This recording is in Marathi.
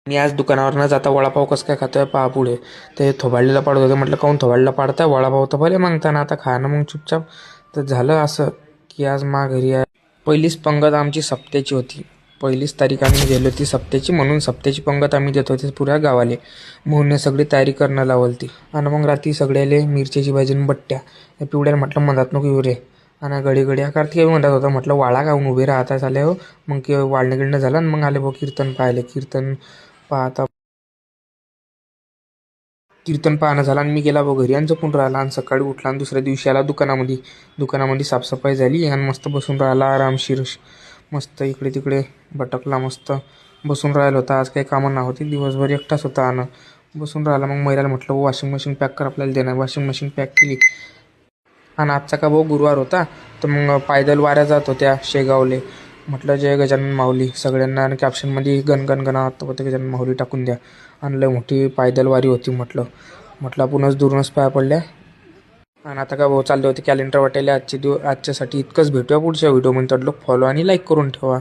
मी आज दुकानावर न जाता वडापाव कसं काय खातोय पहा पुढे. ते थोबाडलेला पाडत होते, म्हटलं काहून थोबाडला पाडताय, वडापाव तर भले मागताना आता खा ना मग चुपचाप. तर झालं असं की आज घरी आहे. पहिलीच पंगत आमची सप्त्याची होती. पहिलीच तारीख आम्ही गेली होती सप्त्याची, म्हणून सप्त्याची पंगत आम्ही देत होते पुऱ्या गावाले. म्हणून सगळी तयारी करणं लावलती. आणि मग रात्री सगळ्याले मिरच्याची भाजी आणि बट्ट्या. या पिवड्याला म्हटलं मधात नको येऊ रे. आणि घडी घडी कार्तिक म्हणत होता, म्हटलं वाळा काहून उभे राहता झाले हो. मग वाळणं गिळणं झालं आणि मग आले भाऊ कीर्तन पाहिले. कीर्तन पाहणं झालं आणि मी गेला भाऊ घरी आणि झोपून राहिला. आणि सकाळी उठला आणि दुसऱ्या दिवशी आला दुकानामध्ये साफसफाई झाली आणि मस्त बसून राहिला आरामशीर. मस्त इकडे तिकडे भटकला, मस्त बसून राहिला होता. आज काही कामं नव्हती, दिवसभर एकटाच होता आणि बसून राहिला. मग महिलाला म्हटलं वॉशिंग मशीन पॅक कर, आपल्याला देणार. वॉशिंग मशीन पॅक केली. आणि आजचा का भाऊ गुरुवार होता, तर मग पायदल वाऱ्या जात होत्या शेगावले. म्हटलं जय गजानन माऊली सगळ्यांना, आणि कॅप्शनमध्ये गण गणात होते गजानन माऊली टाकून द्या. आणि लय मोठी पायदल वारी होती. म्हटलं आपणच दूरूनच पाया पडल्या. आणि आता का भाऊ चालले होते कॅलेंडर वाटायला आजच्यासाठी इतकंच. भेटूया पुढच्या व्हिडिओमध्ये. तडलोक फॉलो आणि लाईक करून ठेवा.